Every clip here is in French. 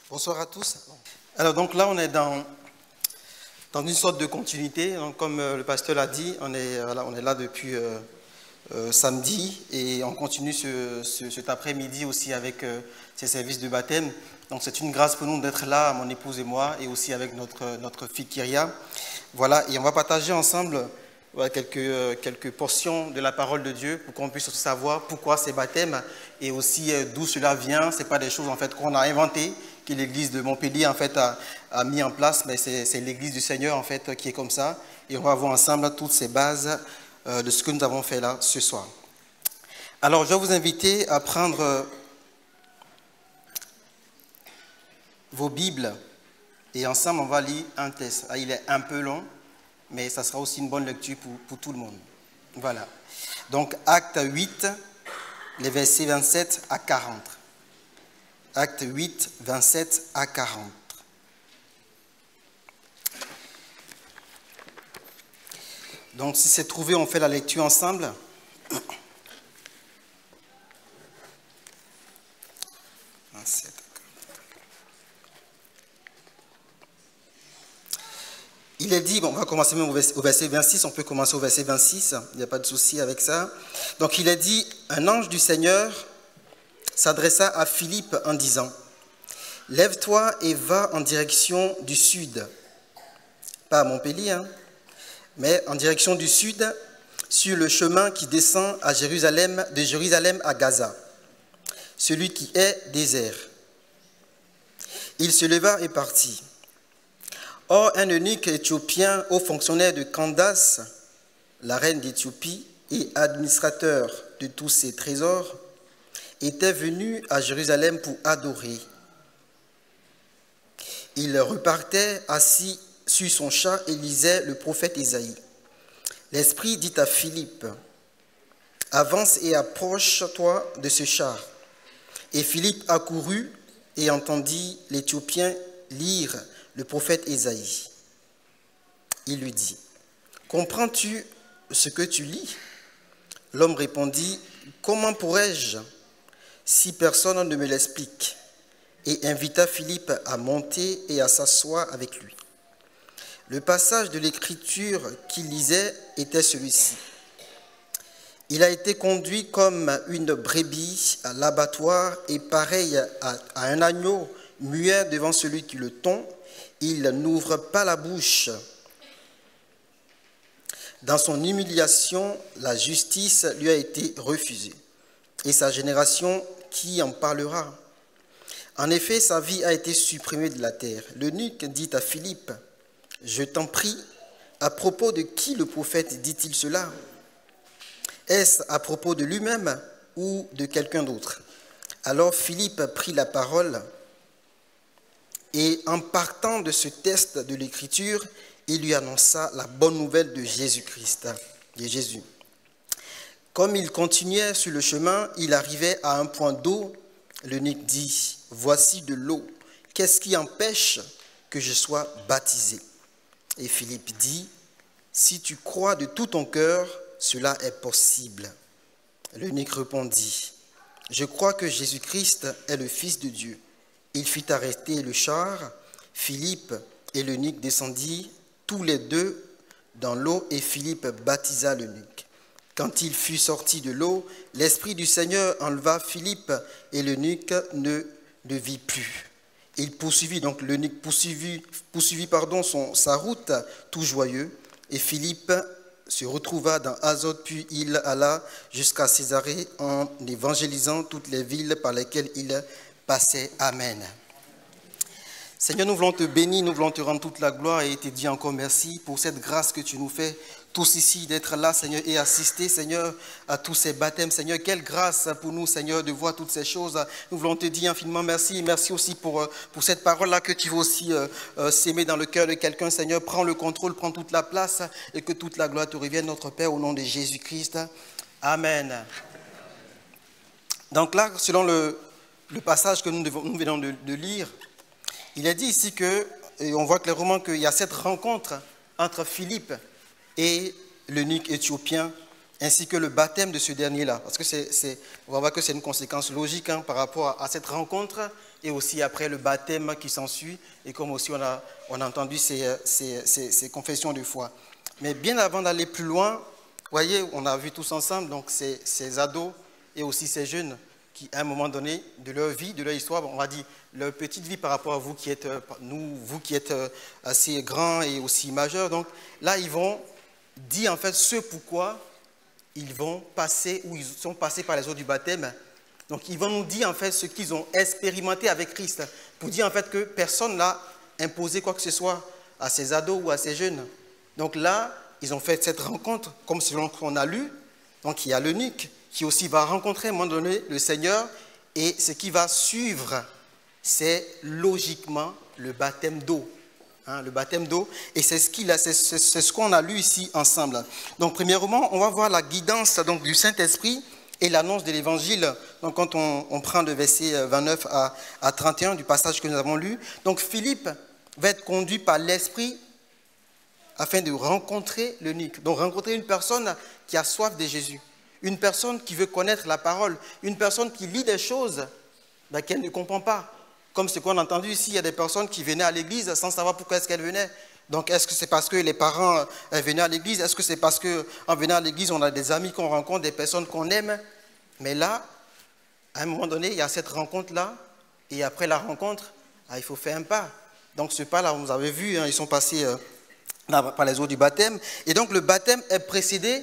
Bonsoir à tous. Alors donc là, on est dans une sorte de continuité. Donc, comme le pasteur l'a dit, on est là depuis samedi et on continue cet après-midi aussi avec ces services de baptême. Donc c'est une grâce pour nous d'être là, mon épouse et moi, et aussi avec notre fille Kyria. Voilà, et on va partager ensemble quelques portions de la parole de Dieu pour qu'on puisse aussi savoir pourquoi ces baptêmes et aussi d'où cela vient. Ce n'est pas des choses en fait qu'on a inventées, que l'église de Montpellier en fait a mis en place, mais c'est l'église du Seigneur en fait qui est comme ça. Et on va voir ensemble toutes ces bases de ce que nous avons fait là ce soir. Alors je vais vous inviter à prendre vos Bibles et ensemble on va lire un texte. Il est un peu long, mais ça sera aussi une bonne lecture pour tout le monde. Voilà. Donc, Acte 8, les versets 27 à 40. Acte 8, 27 à 40. Donc, si c'est trouvé, on fait la lecture ensemble. Il est dit, bon, on va commencer même au verset 26, on peut commencer au verset 26, il n'y a pas de souci avec ça. Donc il est dit, un ange du Seigneur s'adressa à Philippe en disant, « Lève-toi et va en direction du sud. » Pas à Montpellier, mais en direction du sud, sur le chemin qui descend à Jérusalem, de Jérusalem à Gaza, celui qui est désert. Il se leva et partit. Or, un eunuque éthiopien, haut fonctionnaire de Candace, la reine d'Éthiopie, et administrateur de tous ses trésors, était venu à Jérusalem pour adorer. Il repartait assis sur son char et lisait le prophète Ésaïe. L'Esprit dit à Philippe, « Avance et approche-toi de ce char. » Et Philippe accourut et entendit l'Éthiopien lire le prophète Ésaïe. Il lui dit, « Comprends-tu ce que tu lis ?» L'homme répondit, « Comment pourrais-je si personne ne me l'explique ?» Et invita Philippe à monter et à s'asseoir avec lui. Le passage de l'écriture qu'il lisait était celui-ci. « Il a été conduit comme une brebis à l'abattoir et pareil à un agneau muet devant celui qui le tond. Il n'ouvre pas la bouche. Dans son humiliation, la justice lui a été refusée. Et sa génération, qui en parlera? En effet, sa vie a été supprimée de la terre. L'eunuque dit à Philippe, « Je t'en prie, à propos de qui le prophète dit-il cela? Est-ce à propos de lui-même ou de quelqu'un d'autre ?» Alors Philippe prit la parole. Et en partant de ce test de l'Écriture, il lui annonça la bonne nouvelle de Jésus-Christ, de Jésus. Comme il continuait sur le chemin, il arrivait à un point d'eau. L'eunuque dit, « Voici de l'eau. Qu'est-ce qui empêche que je sois baptisé ?» Et Philippe dit, « Si tu crois de tout ton cœur, cela est possible. » L'eunuque répondit, « Je crois que Jésus-Christ est le Fils de Dieu. » Il fit arrêter le char. Philippe et l'eunuque descendirent tous les deux dans l'eau et Philippe baptisa l'eunuque. Quand il fut sorti de l'eau, l'Esprit du Seigneur enleva Philippe et l'eunuque ne le vit plus. Il poursuivit, donc l'eunuque poursuivit sa route tout joyeux et Philippe se retrouva dans Azote puis il alla jusqu'à Césarée en évangélisant toutes les villes par lesquelles il passez. Amen. Seigneur, nous voulons te bénir, nous voulons te rendre toute la gloire et te dire encore merci pour cette grâce que tu nous fais tous ici d'être là, Seigneur, et assister, Seigneur, à tous ces baptêmes. Seigneur, quelle grâce pour nous, Seigneur, de voir toutes ces choses. Nous voulons te dire infiniment merci et merci aussi pour cette parole-là que tu veux aussi s'aimer dans le cœur de quelqu'un. Seigneur, prends le contrôle, prends toute la place et que toute la gloire te revienne, notre Père, au nom de Jésus-Christ. Amen. Donc là, selon le passage que nous venons de lire, il est dit ici que, et on voit clairement qu'il y a cette rencontre entre Philippe et l'eunuque éthiopien, ainsi que le baptême de ce dernier-là. Parce que on va voir que c'est une conséquence logique par rapport à cette rencontre et aussi après le baptême qui s'ensuit, et comme aussi on a entendu ces confessions de foi. Mais bien avant d'aller plus loin, vous voyez, on a vu tous ensemble donc ces ados et aussi ces jeunes qui, à un moment donné de leur vie, de leur histoire, on va dire leur petite vie par rapport à vous qui êtes, vous qui êtes assez grands et aussi majeurs. Donc là, ils vont dire en fait ce pourquoi ils vont passer ou ils sont passés par les eaux du baptême. Donc ils vont nous dire en fait ce qu'ils ont expérimenté avec Christ, pour dire en fait que personne n'a imposé quoi que ce soit à ces ados ou à ces jeunes. Donc là, ils ont fait cette rencontre, comme selon qu'on a lu. Donc il y a l'eunuque qui aussi va rencontrer à un moment donné le Seigneur, et ce qui va suivre, c'est logiquement le baptême d'eau. Le baptême d'eau, et c'est ce qu'on a lu ici ensemble. Donc premièrement, on va voir la guidance donc, du Saint-Esprit et l'annonce de l'Évangile. Donc quand on prend le verset 29 à 31 du passage que nous avons lu, donc Philippe va être conduit par l'Esprit afin de rencontrer l'eunuque. Donc rencontrer une personne qui a soif de Jésus, une personne qui veut connaître la parole, une personne qui lit des choses qu'elle ne comprend pas. Comme ce qu'on a entendu ici, il y a des personnes qui venaient à l'église sans savoir pourquoi est-ce qu'elles venaient. Donc, est-ce que c'est parce que les parents venaient à l'église? Est-ce que c'est parce qu'en venant à l'église, on a des amis qu'on rencontre, des personnes qu'on aime? Mais là, à un moment donné, il y a cette rencontre-là. Et après la rencontre, il faut faire un pas. Donc, ce pas-là, vous avez vu, ils sont passés par les eaux du baptême. Et donc, le baptême est précédé,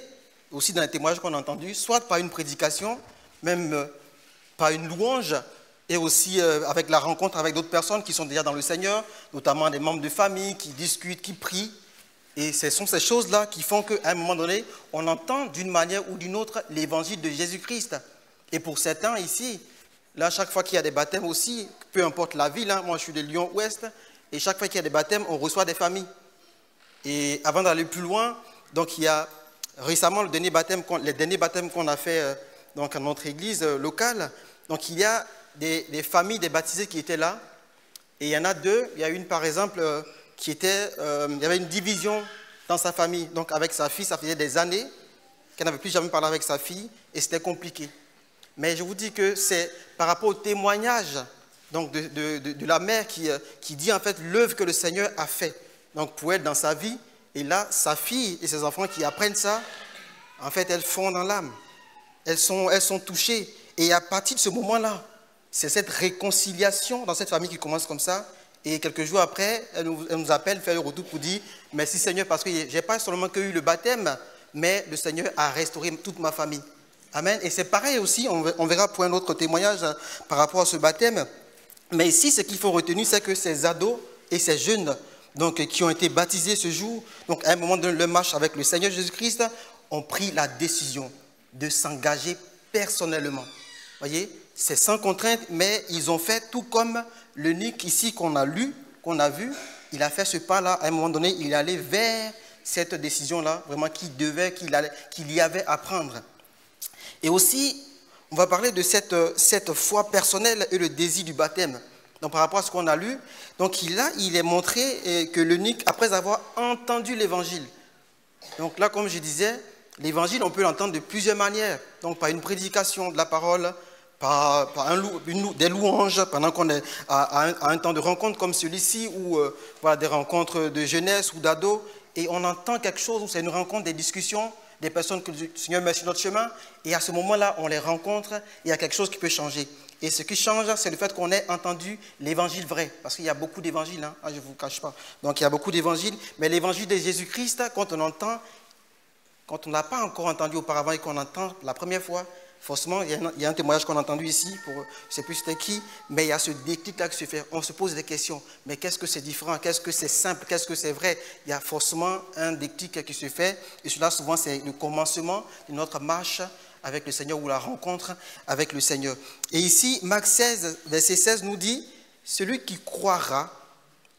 aussi dans les témoignages qu'on a entendus, soit par une prédication, même par une louange, et aussi avec la rencontre avec d'autres personnes qui sont déjà dans le Seigneur, notamment des membres de famille qui discutent, qui prient. Et ce sont ces choses-là qui font qu'à un moment donné, on entend d'une manière ou d'une autre l'évangile de Jésus-Christ. Et pour certains ici, là, chaque fois qu'il y a des baptêmes aussi, peu importe la ville, moi je suis de Lyon-Ouest, et chaque fois qu'il y a des baptêmes, on reçoit des familles. Et avant d'aller plus loin, donc il y a récemment les derniers baptêmes qu'on a fait donc, à notre église locale. Donc il y a des familles, des baptisés qui étaient là, et il y en a deux. Il y a une par exemple il y avait une division dans sa famille, donc avec sa fille, ça faisait des années qu'elle n'avait plus jamais parlé avec sa fille, et c'était compliqué. Mais je vous dis que c'est par rapport au témoignage donc de la mère qui dit en fait l'œuvre que le Seigneur a fait donc pour elle dans sa vie, et là sa fille et ses enfants qui apprennent ça, en fait elles font dans l'âme, elles sont touchées, et à partir de ce moment-là, c'est cette réconciliation dans cette famille qui commence comme ça. Et quelques jours après, elle nous appelle, fait le retour pour dire « Merci Seigneur, parce que je n'ai pas seulement eu le baptême, mais le Seigneur a restauré toute ma famille. » Amen. Et c'est pareil aussi, on verra pour un autre témoignage par rapport à ce baptême. Mais ici, ce qu'il faut retenir, c'est que ces ados et ces jeunes donc, qui ont été baptisés ce jour, donc à un moment de leur marche avec le Seigneur Jésus-Christ, ont pris la décision de s'engager personnellement. Vous voyez, c'est sans contrainte, mais ils ont fait tout comme l'eunuque ici qu'on a lu, qu'on a vu. Il a fait ce pas-là. À un moment donné, il allait vers cette décision-là, vraiment qu'il y avait à prendre. Et aussi, on va parler de cette foi personnelle et le désir du baptême. Donc, par rapport à ce qu'on a lu, donc il est montré que l'eunuque, après avoir entendu l'évangile, donc là, comme je disais, l'évangile, on peut l'entendre de plusieurs manières. Donc, par une prédication de la parole, par des louanges, pendant qu'on est à un temps de rencontre comme celui-ci, ou voilà, des rencontres de jeunesse ou d'ados, et on entend quelque chose, où c'est une rencontre, des discussions, des personnes que le Seigneur met sur notre chemin, et à ce moment-là, on les rencontre, et il y a quelque chose qui peut changer. Et ce qui change, c'est le fait qu'on ait entendu l'évangile vrai, parce qu'il y a beaucoup d'évangiles, je ne vous cache pas. Donc il y a beaucoup d'évangiles, mais l'évangile de Jésus-Christ, quand on entend, quand on n'a pas encore entendu auparavant et qu'on entend la première fois, forcément, il y a un témoignage qu'on a entendu ici, je ne sais plus c'était qui, mais il y a ce déclic-là qui se fait. On se pose des questions, mais qu'est-ce que c'est différent? Qu'est-ce que c'est simple? Qu'est-ce que c'est vrai? Il y a forcément un déclic qui se fait, et cela souvent c'est le commencement de notre marche avec le Seigneur, ou la rencontre avec le Seigneur. Et ici, Marc 16, verset 16 nous dit, celui qui croira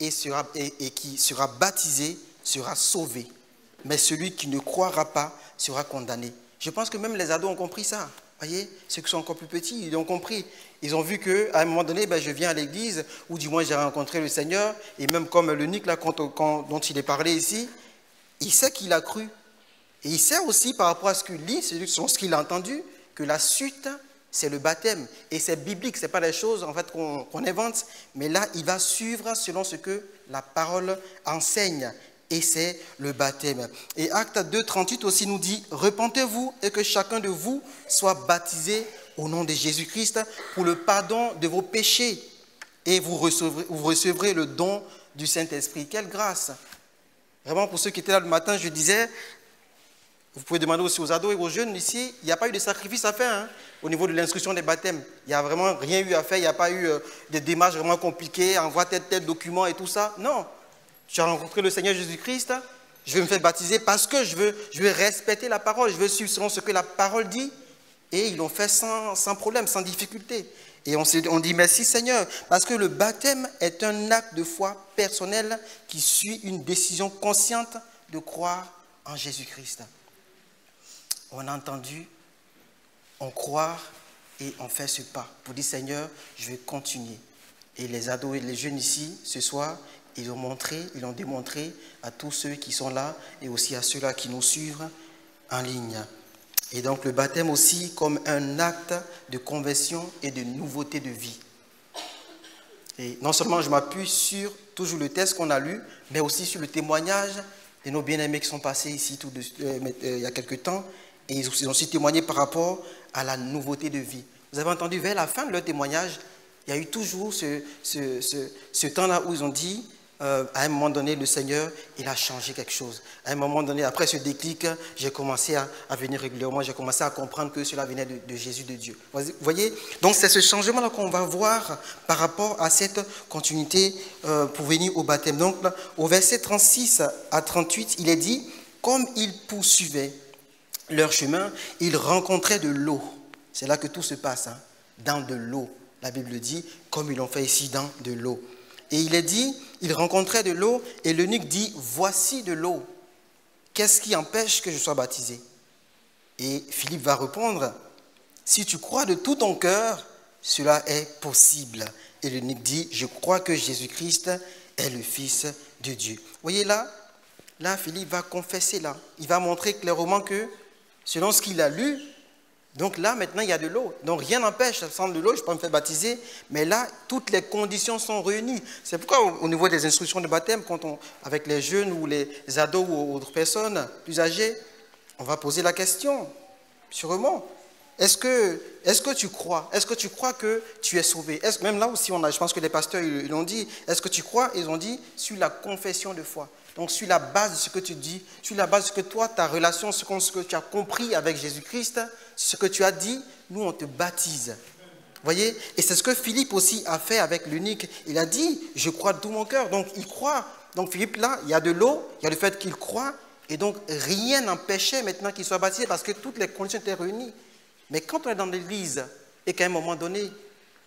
et qui sera baptisé sera sauvé, mais celui qui ne croira pas sera condamné. Je pense que même les ados ont compris ça. Voyez, ceux qui sont encore plus petits, ils ont compris. Ils ont vu qu'à un moment donné, je viens à l'église, ou du moins j'ai rencontré le Seigneur, et même comme l'eunuque là, dont il est parlé ici, il sait qu'il a cru. Et il sait aussi par rapport à ce qu'il lit, ce qu'il a entendu, que la suite, c'est le baptême. Et c'est biblique, ce n'est pas des choses en fait, qu'on invente, mais là, il va suivre selon ce que la parole enseigne. Et c'est le baptême. Et Acte 2, 38 aussi nous dit, « Repentez-vous et que chacun de vous soit baptisé au nom de Jésus-Christ pour le pardon de vos péchés. Et vous recevrez le don du Saint-Esprit. » Quelle grâce! Vraiment, pour ceux qui étaient là le matin, je disais, vous pouvez demander aussi aux ados et aux jeunes ici, il n'y a pas eu de sacrifice à faire hein, au niveau de l'instruction des baptêmes. Il n'y a vraiment rien eu à faire, il n'y a pas eu de démarches vraiment compliquées, envoie tel document et tout ça. Non, tu as rencontré le Seigneur Jésus-Christ, je vais me faire baptiser parce que je veux respecter la parole, je veux suivre selon ce que la parole dit. Et ils l'ont fait sans problème, sans difficulté. Et on dit merci Seigneur, parce que le baptême est un acte de foi personnel qui suit une décision consciente de croire en Jésus-Christ. On a entendu, on croit et on fait ce pas pour dire Seigneur, je vais continuer. Et les ados et les jeunes ici, ce soir, ils ont démontré à tous ceux qui sont là et aussi à ceux-là qui nous suivent en ligne. Et donc le baptême aussi comme un acte de conversion et de nouveauté de vie. Et non seulement je m'appuie sur toujours le texte qu'on a lu, mais aussi sur le témoignage de nos bien-aimés qui sont passés ici il y a quelque temps. Et ils ont aussi témoigné par rapport à la nouveauté de vie. Vous avez entendu, vers la fin de leur témoignage, il y a eu toujours ce temps-là où ils ont dit, à un moment donné, le Seigneur, il a changé quelque chose. À un moment donné, après ce déclic, j'ai commencé à venir régulièrement, j'ai commencé à comprendre que cela venait de Jésus, de Dieu. Vous voyez, donc c'est ce changement-là qu'on va voir par rapport à cette continuité pour venir au baptême. Donc, là, au verset 36 à 38, il est dit, comme ils poursuivaient leur chemin, ils rencontraient de l'eau. C'est là que tout se passe, hein, dans de l'eau. La Bible dit, comme ils l'ont fait ici, dans de l'eau. Et il est dit, ils rencontraient de l'eau, et l'eunuque dit, voici de l'eau. Qu'est-ce qui empêche que je sois baptisé? Et Philippe va répondre, si tu crois de tout ton cœur, cela est possible. Et l'eunuque dit, je crois que Jésus-Christ est le Fils de Dieu. Vous voyez là, Philippe va confesser là. Il va montrer clairement que, selon ce qu'il a lu, donc là, maintenant, il y a de l'eau. Donc rien n'empêche, sans de l'eau, je peux me faire baptiser. Mais là, toutes les conditions sont réunies. C'est pourquoi, au niveau des instructions de baptême, avec les jeunes ou les ados ou autres personnes plus âgées, on va poser la question, sûrement. Est-ce que tu crois? Est-ce que tu crois que tu es sauvé? Même là aussi, je pense que les pasteurs ils l'ont dit. Est-ce que tu crois? Ils ont dit sur la confession de foi. Donc sur la base de ce que tu dis, sur la base de ce que toi, ta relation, ce que tu as compris avec Jésus-Christ, ce que tu as dit, nous on te baptise. Vous voyez? Et c'est ce que Philippe aussi a fait avec l'eunuque. Il a dit, je crois de tout mon cœur. Donc il croit. Donc Philippe là, il y a de l'eau, il y a le fait qu'il croit. Et donc rien n'empêchait maintenant qu'il soit baptisé parce que toutes les conditions étaient réunies. Mais quand on est dans l'église et qu'à un moment donné,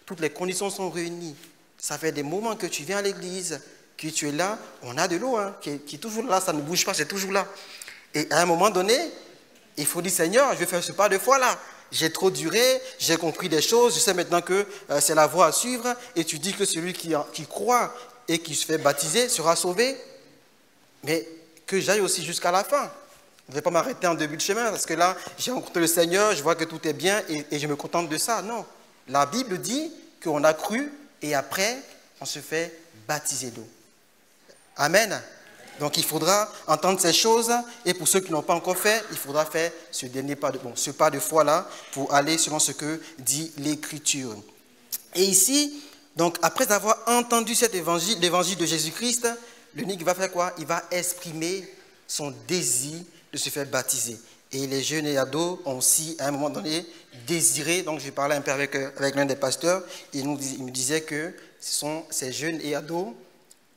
toutes les conditions sont réunies, ça fait des moments que tu viens à l'église, que tu es là, on a de l'eau hein, qui est toujours là, ça ne bouge pas, c'est toujours là. Et à un moment donné, il faut dire, Seigneur, je vais faire ce pas de foi là. J'ai trop duré, j'ai compris des choses, je sais maintenant que c'est la voie à suivre. Et tu dis que celui qui croit et qui se fait baptiser sera sauvé. Mais que j'aille aussi jusqu'à la fin. Je ne vais pas m'arrêter en début de chemin parce que là, j'ai rencontré le Seigneur, je vois que tout est bien et je me contente de ça. Non, la Bible dit qu'on a cru et après, on se fait baptiser d'eau. Amen. Donc il faudra entendre ces choses et pour ceux qui n'ont pas encore fait, il faudra faire ce pas de foi là pour aller selon ce que dit l'Écriture. Et ici, donc après avoir entendu cet évangile, l'évangile de Jésus-Christ, l'eunuque va faire quoi? Il va exprimer son désir de se faire baptiser. Et les jeunes et ados ont aussi, à un moment donné, désiré. Donc, je parlais un peu avec l'un des pasteurs. Il me disait que ces jeunes et ados,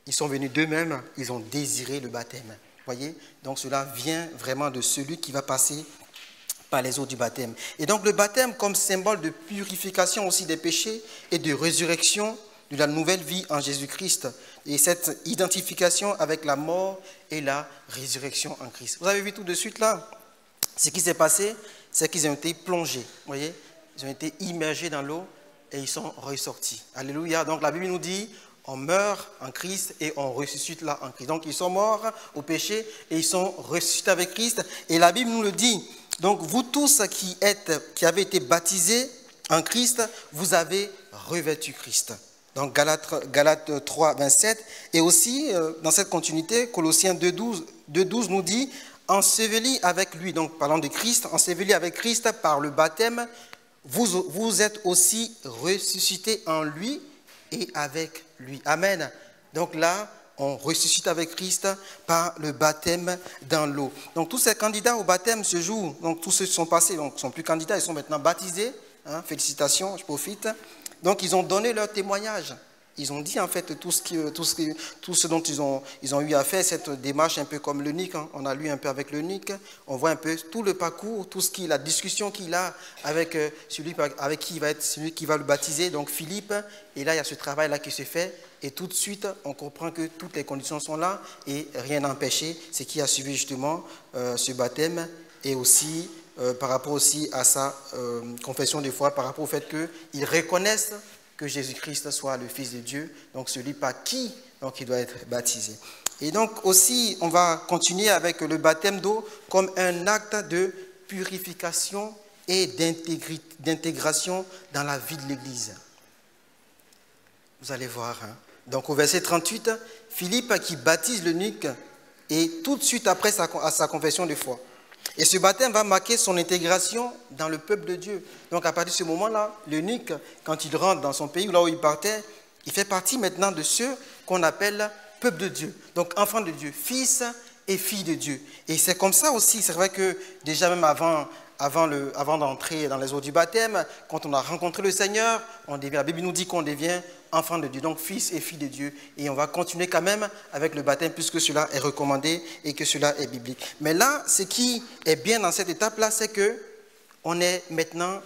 ils sont venus d'eux-mêmes, ils ont désiré le baptême. Vous voyez? Donc, cela vient vraiment de celui qui va passer par les eaux du baptême. Et donc, le baptême comme symbole de purification aussi des péchés et de résurrection de la nouvelle vie en Jésus-Christ. Et cette identification avec la mort et la résurrection en Christ. Vous avez vu tout de suite là? Ce qui s'est passé, c'est qu'ils ont été plongés. Vous voyez? Ils ont été immergés dans l'eau et ils sont ressortis. Alléluia. Donc la Bible nous dit, on meurt en Christ et on ressuscite là en Christ. Donc ils sont morts au péché et ils sont ressuscités avec Christ. Et la Bible nous le dit. Donc vous tous qui avez été baptisés En Christ, vous avez revêtu Christ. Donc Galates 3, 27. Et aussi, dans cette continuité, Colossiens 2,12 nous dit « Enseveli avec lui », donc parlant de Christ, « Enseveli avec Christ par le baptême, vous êtes aussi ressuscités en lui et avec lui. » Amen. Donc là, on ressuscite avec Christ par le baptême dans l'eau. Donc tous ces candidats au baptême ce jour, donc tous ceux qui sont passés, donc ne sont plus candidats, ils sont maintenant baptisés. Hein, félicitations, je profite. Donc ils ont donné leur témoignage. Ils ont dit en fait tout ce dont ils ont eu à faire, cette démarche un peu comme l'eunuque. Hein. On a lu un peu avec l'eunuque, on voit un peu tout le parcours, la discussion qu'il a avec celui avec qui il va être, celui qui va le baptiser, donc Philippe. Et là, il y a ce travail-là qui se fait. Et tout de suite, on comprend que toutes les conditions sont là et rien n'a empêché ce qui a suivi justement ce baptême et aussi par rapport aussi à sa confession de foi, par rapport au fait qu'ils reconnaissent que Jésus-Christ soit le Fils de Dieu, donc celui par qui donc, il doit être baptisé. Et donc aussi, on va continuer avec le baptême d'eau comme un acte de purification et d'intégration dans la vie de l'Église. Vous allez voir. Hein. Donc au verset 38, Philippe qui baptise l'eunuque et tout de suite après à sa confession de foi. Et ce baptême va marquer son intégration dans le peuple de Dieu. Donc à partir de ce moment-là, l'eunuque, quand il rentre dans son pays, là où il partait, il fait partie maintenant de ceux qu'on appelle peuple de Dieu. Donc enfant de Dieu, fils et fille de Dieu. Et c'est comme ça aussi, c'est vrai que déjà même avant d'entrer dans les eaux du baptême, quand on a rencontré le Seigneur, la Bible nous dit qu'on devient enfant de Dieu, donc fils et fille de Dieu. Et on va continuer quand même avec le baptême puisque cela est recommandé et que cela est biblique. Mais là, ce qui est bien dans cette étape-là, c'est qu'on est maintenant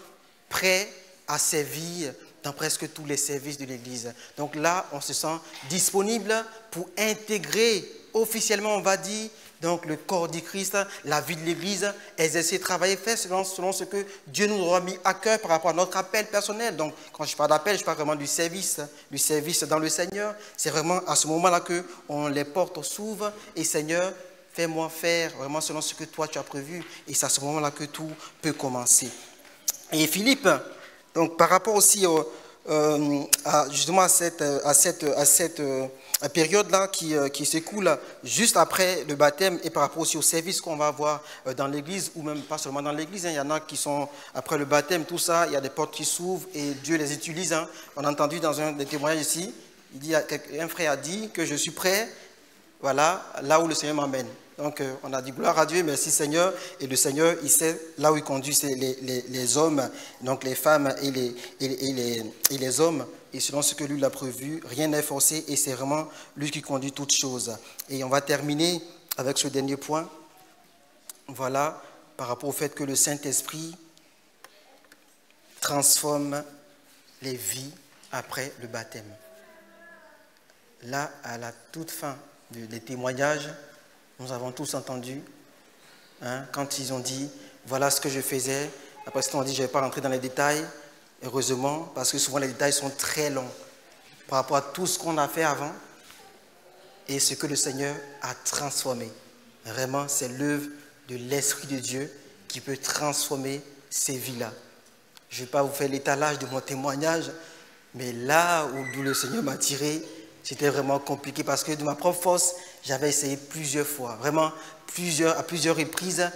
prêt à servir dans presque tous les services de l'Église. Donc là, on se sent disponible pour intégrer officiellement, on va dire, donc le corps du Christ, la vie de l'Église, exercer, travailler, faire selon ce que Dieu nous aura mis à cœur par rapport à notre appel personnel. Donc quand je parle d'appel, je parle vraiment du service dans le Seigneur. C'est vraiment à ce moment-là que les portes s'ouvrent et Seigneur, fais-moi faire vraiment selon ce que toi tu as prévu. Et c'est à ce moment-là que tout peut commencer. Et Philippe, donc par rapport aussi justement à cette période-là qui s'écoule juste après le baptême et par rapport aussi au service qu'on va avoir dans l'église ou même pas seulement dans l'église. Hein, il y en a qui sont après le baptême, tout ça, il y a des portes qui s'ouvrent et Dieu les utilise. Hein. On a entendu dans un des témoignages ici, un frère a dit que je suis prêt, voilà, là où le Seigneur m'emmène. Donc on a dit gloire à Dieu, merci Seigneur. Et le Seigneur, il sait là où il conduit les hommes, donc les femmes et les hommes. Et selon ce que lui l'a prévu, rien n'est forcé et c'est vraiment lui qui conduit toutes choses. Et on va terminer avec ce dernier point. Voilà, par rapport au fait que le Saint-Esprit transforme les vies après le baptême. Là, à la toute fin des témoignages, nous avons tous entendu, hein, quand ils ont dit, voilà ce que je faisais. Après, ils ont dit, je ne vais pas rentrer dans les détails, heureusement, parce que souvent les détails sont très longs par rapport à tout ce qu'on a fait avant et ce que le Seigneur a transformé. Vraiment, c'est l'œuvre de l'Esprit de Dieu qui peut transformer ces vies-là. Je ne vais pas vous faire l'étalage de mon témoignage, mais là où le Seigneur m'a tiré, c'était vraiment compliqué parce que de ma propre force, j'avais essayé plusieurs fois, vraiment à plusieurs reprises,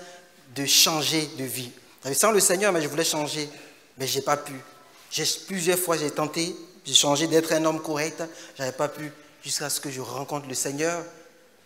de changer de vie. Sans le Seigneur, mais je voulais changer, mais je n'ai pas pu. Plusieurs fois, j'ai tenté, j'ai changé d'être un homme correct, je n'avais pas pu, jusqu'à ce que je rencontre le Seigneur.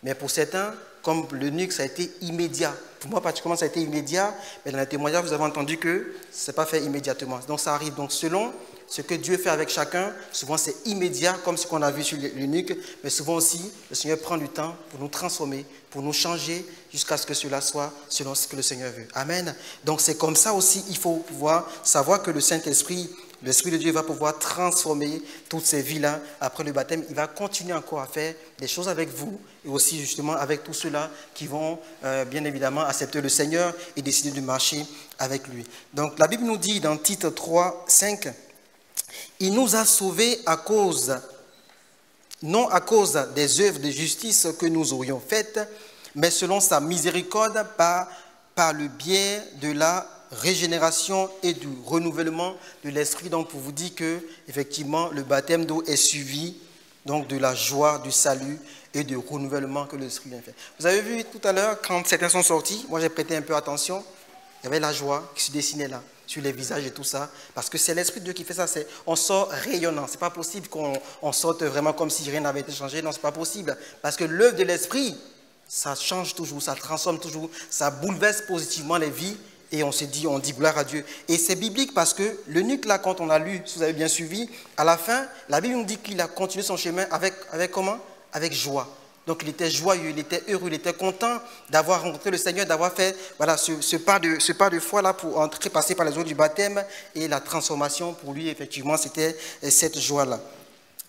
Mais pour certains, comme l'eunuque, ça a été immédiat. Pour moi, particulièrement, ça a été immédiat, mais dans les témoignages, vous avez entendu que ce n'est pas fait immédiatement. Donc ça arrive. Donc selon ce que Dieu fait avec chacun, souvent c'est immédiat, comme ce qu'on a vu sur l'eunuque, mais souvent aussi, le Seigneur prend du temps pour nous transformer, pour nous changer, jusqu'à ce que cela soit selon ce que le Seigneur veut. Amen. Donc c'est comme ça aussi, il faut pouvoir savoir que le Saint-Esprit, l'Esprit de Dieu va pouvoir transformer toutes ces vies-là. Après le baptême, il va continuer encore à faire des choses avec vous et aussi justement avec tous ceux-là qui vont bien évidemment accepter le Seigneur et décider de marcher avec lui. Donc la Bible nous dit dans Tite 3, 5, « Il nous a sauvés non à cause des œuvres de justice que nous aurions faites, mais selon sa miséricorde par le biais de la régénération et du renouvellement de l'esprit. Donc, pour vous dire que, effectivement, le baptême d'eau est suivi donc de la joie, du salut et du renouvellement que l'esprit vient faire. Vous avez vu tout à l'heure, quand certains sont sortis, moi j'ai prêté un peu attention, il y avait la joie qui se dessinait là, sur les visages et tout ça, parce que c'est l'Esprit de Dieu qui fait ça, on sort rayonnant. Ce n'est pas possible qu'on sorte vraiment comme si rien n'avait été changé, non, ce n'est pas possible, parce que l'œuvre de l'Esprit, ça change toujours, ça transforme toujours, ça bouleverse positivement les vies, et on dit gloire à Dieu. Et c'est biblique parce que l'eunuque là, quand on a lu, si vous avez bien suivi, à la fin, la Bible nous dit qu'il a continué son chemin avec comment? Avec joie. Donc il était joyeux, il était heureux, il était content d'avoir rencontré le Seigneur, d'avoir fait voilà, ce pas de foi là pour entrer, passer par les eaux du baptême, et la transformation pour lui, effectivement, c'était cette joie-là.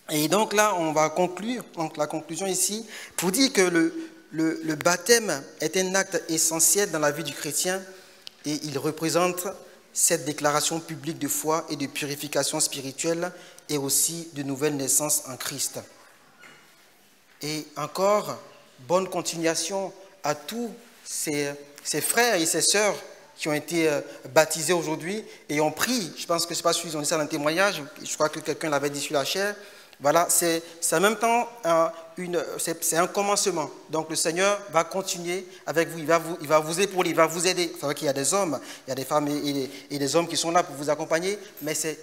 Et donc là, on va conclure, donc la conclusion ici, pour dire que le baptême est un acte essentiel dans la vie du chrétien, et il représente cette déclaration publique de foi et de purification spirituelle, et aussi de nouvelle naissance en Christ. Et encore, bonne continuation à tous ces frères et ces sœurs qui ont été baptisés aujourd'hui et ont pris, je pense que je ne sais pas si ils ont dit ça dans le témoignage, je crois que quelqu'un l'avait dit sur la chair. Voilà, c'est en même temps c'est un commencement. Donc le Seigneur va continuer avec vous, il va vous épauler, il va vous aider. C'est vrai qu'il y a des hommes, il y a des femmes et des hommes qui sont là pour vous accompagner, mais c'est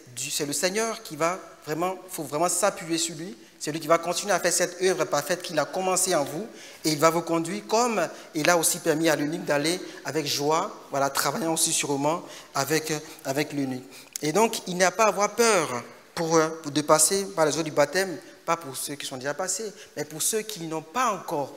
le Seigneur qui va vraiment, il faut vraiment s'appuyer sur lui. C'est lui qui va continuer à faire cette œuvre parfaite qu'il a commencé en vous, et il va vous conduire comme il a aussi permis à l'eunuque d'aller avec joie, voilà, travaillant aussi sûrement avec l'eunuque. Et donc, il n'y a pas à avoir peur de passer par les eaux du baptême, pas pour ceux qui sont déjà passés, mais pour ceux qui n'ont pas encore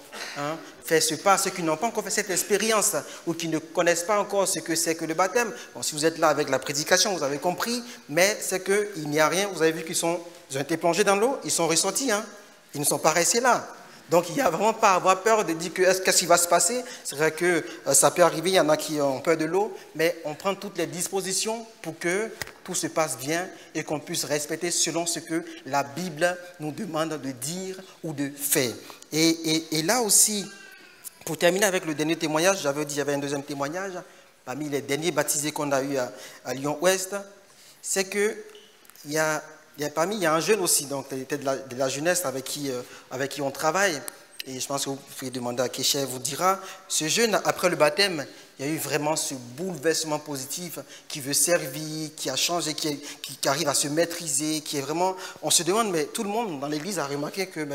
fait ce pas, ceux qui n'ont pas encore fait cette expérience ou qui ne connaissent pas encore ce que c'est que le baptême. Bon, si vous êtes là avec la prédication, vous avez compris, mais c'est qu'il n'y a rien. Vous avez vu qu'ils ont été plongés dans l'eau, ils sont ressortis, ils ne sont pas restés là. Donc il n'y a vraiment pas à avoir peur de dire qu'est-ce qui va se passer. C'est vrai que ça peut arriver, il y en a qui ont peur de l'eau, mais on prend toutes les dispositions pour que tout se passe bien et qu'on puisse respecter selon ce que la Bible nous demande de dire ou de faire. Et là aussi, pour terminer avec le dernier témoignage, j'avais dit qu'il y avait un deuxième témoignage, parmi les derniers baptisés qu'on a eu à Lyon-Ouest, c'est qu'il y a un jeune aussi, donc il était de la jeunesse avec qui on travaille, et je pense que vous pouvez demander à Kéché, vous dira, ce jeune, après le baptême, il y a eu vraiment ce bouleversement positif qui veut servir, qui a changé, qui arrive à se maîtriser, qui est vraiment... On se demande, mais tout le monde dans l'église a remarqué que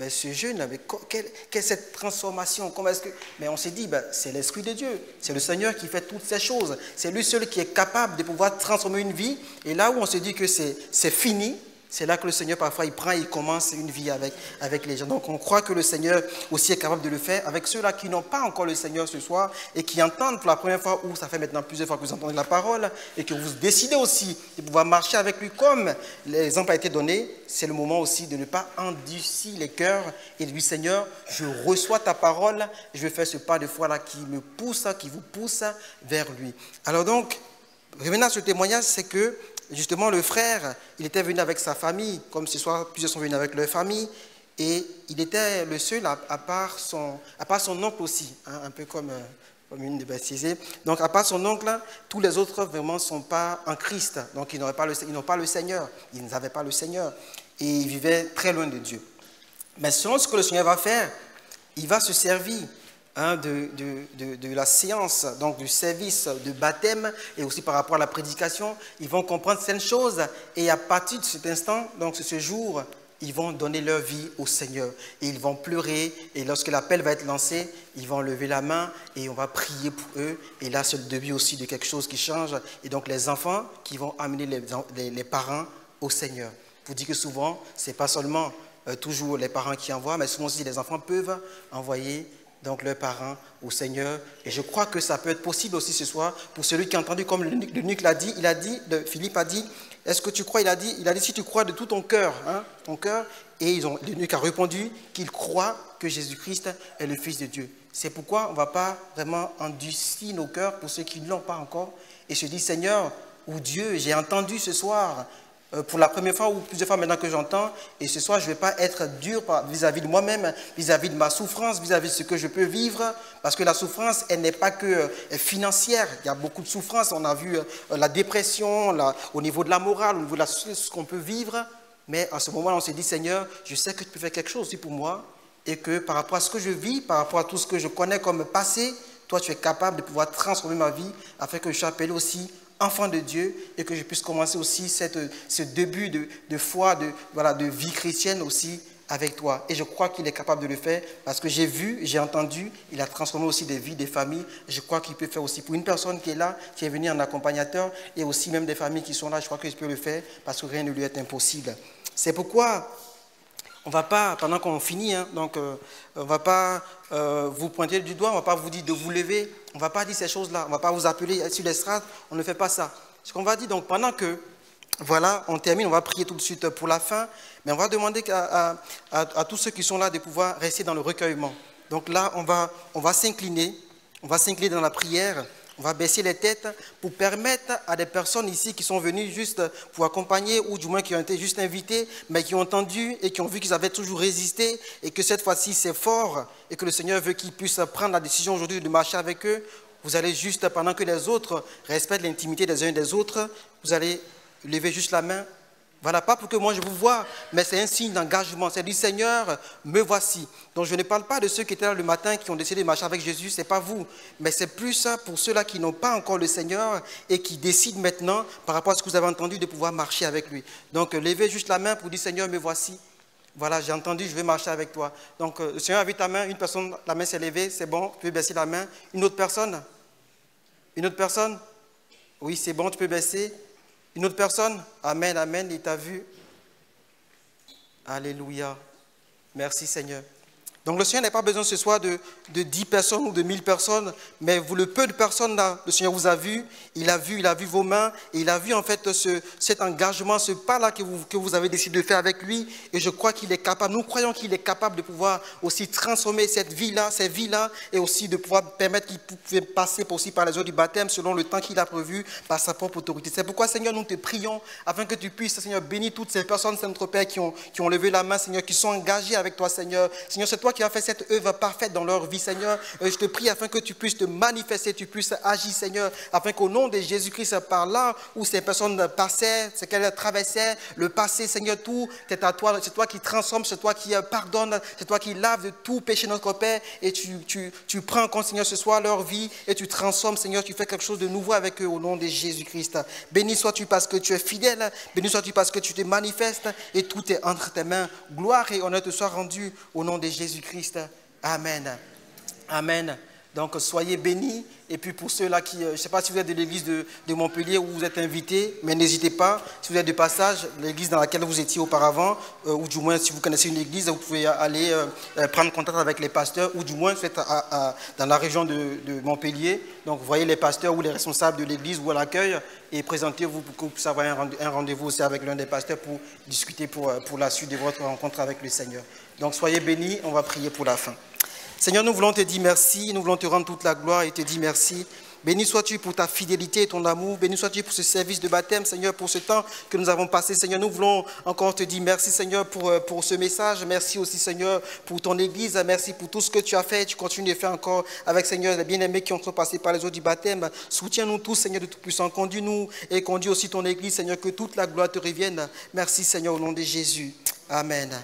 ce jeune, quelle est cette transformation? Comment est-ce que... Mais on s'est dit, c'est l'Esprit de Dieu, c'est le Seigneur qui fait toutes ces choses, c'est lui seul qui est capable de pouvoir transformer une vie, et là où on se dit que c'est fini, c'est là que le Seigneur, parfois, il prend et il commence une vie avec les gens. Donc, on croit que le Seigneur aussi est capable de le faire avec ceux-là qui n'ont pas encore le Seigneur ce soir et qui entendent pour la première fois, ou ça fait maintenant plusieurs fois que vous entendez la parole, et que vous décidez aussi de pouvoir marcher avec lui comme l'exemple a été donné. C'est le moment aussi de ne pas endurcir les cœurs et de lui, Seigneur, je reçois ta parole, je vais faire ce pas de foi-là qui me pousse, qui vous pousse vers lui. Alors donc, revenons à ce témoignage, c'est que justement, le frère, il était venu avec sa famille, comme ce soir, plusieurs sont venus avec leur famille, et il était le seul, à part son oncle aussi, un peu comme une de baptisés. Donc, à part son oncle, tous les autres vraiment ne sont pas en Christ, donc ils n'ont pas le Seigneur, ils n'avaient pas le Seigneur, et ils vivaient très loin de Dieu. Mais selon ce que le Seigneur va faire, il va se servir de la séance, donc du service de baptême, et aussi par rapport à la prédication, ils vont comprendre certaines choses, et à partir de cet instant, donc ce jour, ils vont donner leur vie au Seigneur, et ils vont pleurer, et lorsque l'appel va être lancé, ils vont lever la main, et on va prier pour eux, et là c'est le début aussi de quelque chose qui change, et donc les enfants qui vont amener les parents au Seigneur. Je vous dis que souvent, ce n'est pas seulement toujours les parents qui envoient, mais souvent aussi les enfants peuvent envoyer donc leurs parents au Seigneur. Et je crois que ça peut être possible aussi ce soir pour celui qui a entendu, comme l'eunuque l'a dit, Philippe a dit, est-ce que tu crois? Il a dit, si tu crois de tout ton cœur, et l'eunuque a répondu qu'il croit que Jésus-Christ est le Fils de Dieu. C'est pourquoi on ne va pas vraiment endurcir nos cœurs pour ceux qui ne l'ont pas encore, et se dire, Seigneur ou Dieu, j'ai entendu ce soir pour la première fois ou plusieurs fois maintenant que j'entends, et ce soir je ne vais pas être dur vis-à-vis de moi-même, vis-à-vis de ma souffrance, vis-à-vis de ce que je peux vivre, parce que la souffrance, elle n'est pas que financière, il y a beaucoup de souffrance, on a vu la dépression, au niveau de la morale, au niveau de ce qu'on peut vivre, mais à ce moment-là on s'est dit, Seigneur, je sais que tu peux faire quelque chose aussi pour moi, et que par rapport à ce que je vis, par rapport à tout ce que je connais comme passé, toi tu es capable de pouvoir transformer ma vie, afin que je sois appelé aussi enfant de Dieu et que je puisse commencer aussi ce début de foi, de vie chrétienne aussi avec toi. Et je crois qu'il est capable de le faire parce que j'ai vu, j'ai entendu, il a transformé aussi des vies, des familles. Je crois qu'il peut faire aussi pour une personne qui est là, qui est venue en accompagnateur et aussi même des familles qui sont là. Je crois qu'il peut le faire parce que rien ne lui est impossible. C'est pourquoi on ne va pas, pendant qu'on finit, on ne va pas vous pointer du doigt, on ne va pas vous dire de vous lever, on ne va pas dire ces choses-là, on ne va pas vous appeler sur l'estrade, on ne fait pas ça. Ce qu'on va dire, donc pendant que, voilà, on termine, on va prier tout de suite pour la fin, mais on va demander à tous ceux qui sont là de pouvoir rester dans le recueillement. Donc là, on va s'incliner dans la prière. On va baisser les têtes pour permettre à des personnes ici qui sont venues juste pour accompagner ou du moins qui ont été juste invitées, mais qui ont entendu et qui ont vu qu'ils avaient toujours résisté et que cette fois-ci c'est fort et que le Seigneur veut qu'ils puissent prendre la décision aujourd'hui de marcher avec eux. Vous allez juste, pendant que les autres respectent l'intimité des uns et des autres, vous allez lever juste la main. Voilà, pas pour que moi je vous vois, mais c'est un signe d'engagement. C'est du Seigneur, me voici. Donc je ne parle pas de ceux qui étaient là le matin, qui ont décidé de marcher avec Jésus, ce n'est pas vous. Mais c'est plus ça pour ceux-là qui n'ont pas encore le Seigneur et qui décident maintenant, par rapport à ce que vous avez entendu, de pouvoir marcher avec lui. Donc levez juste la main pour dire Seigneur, me voici. Voilà, j'ai entendu, je vais marcher avec toi. Donc le Seigneur a vu ta main, une personne, la main s'est levée, c'est bon, tu peux baisser la main. Une autre personne? Une autre personne? Oui, c'est bon, tu peux baisser. Une autre personne? Amen, amen, il t'a vu. Alléluia. Merci Seigneur. Donc le Seigneur n'a pas besoin ce soir de 10 personnes ou de 1000 personnes, mais vous, le peu de personnes là, le Seigneur vous a vu, il a vu vos mains, et il a vu en fait cet engagement, ce pas-là que vous avez décidé de faire avec lui, et je crois qu'il est capable, nous croyons qu'il est capable de pouvoir aussi transformer cette vie-là, ces vies-là, et aussi de pouvoir permettre qu'il puisse passer aussi par les eaux du baptême selon le temps qu'il a prévu, par sa propre autorité. C'est pourquoi Seigneur, nous te prions, afin que tu puisses, Seigneur, bénir toutes ces personnes, Saint notre Père, qui ont levé la main, Seigneur, qui sont engagées avec toi, Seigneur. Seigneur, c'est toi qui as fait cette œuvre parfaite dans leur vie, Seigneur. Je te prie afin que tu puisses te manifester, tu puisses agir, Seigneur, afin qu'au nom de Jésus-Christ, par là où ces personnes passaient, ce qu'elles traversaient, le passé, Seigneur, tout est à toi. C'est toi qui transformes, c'est toi qui pardonne, c'est toi qui laves de tout péché notre Père, et tu prends en compte, Seigneur, ce soir leur vie, et tu transformes, Seigneur, tu fais quelque chose de nouveau avec eux au nom de Jésus-Christ. Béni sois-tu parce que tu es fidèle, béni sois-tu parce que tu te manifestes, et tout est entre tes mains. Gloire et honneur te soient rendus au nom de Jésus-Christ. Amen. Amen. Donc, soyez bénis. Et puis, pour ceux-là qui, je ne sais pas si vous êtes de l'église de Montpellier où vous êtes invités, mais n'hésitez pas. Si vous êtes de passage, l'église dans laquelle vous étiez auparavant, ou du moins si vous connaissez une église, vous pouvez aller prendre contact avec les pasteurs, ou du moins vous êtes dans la région de Montpellier. Donc, vous voyez les pasteurs ou les responsables de l'église ou à l'accueil et présentez-vous pour que vous puissiez avoir un rendez-vous aussi avec l'un des pasteurs pour discuter pour la suite de votre rencontre avec le Seigneur. Donc, soyez bénis. On va prier pour la fin. Seigneur, nous voulons te dire merci, nous voulons te rendre toute la gloire et te dire merci. Béni sois-tu pour ta fidélité et ton amour. Béni sois-tu pour ce service de baptême, Seigneur, pour ce temps que nous avons passé. Seigneur, nous voulons encore te dire merci, Seigneur, pour ce message. Merci aussi, Seigneur, pour ton Église. Merci pour tout ce que tu as fait et tu continues de faire encore avec, Seigneur, les bien-aimés qui ont passé par les eaux du baptême. Soutiens-nous tous, Seigneur, de Tout-Puissant. Conduis-nous et conduis aussi ton Église, Seigneur, que toute la gloire te revienne. Merci, Seigneur, au nom de Jésus. Amen.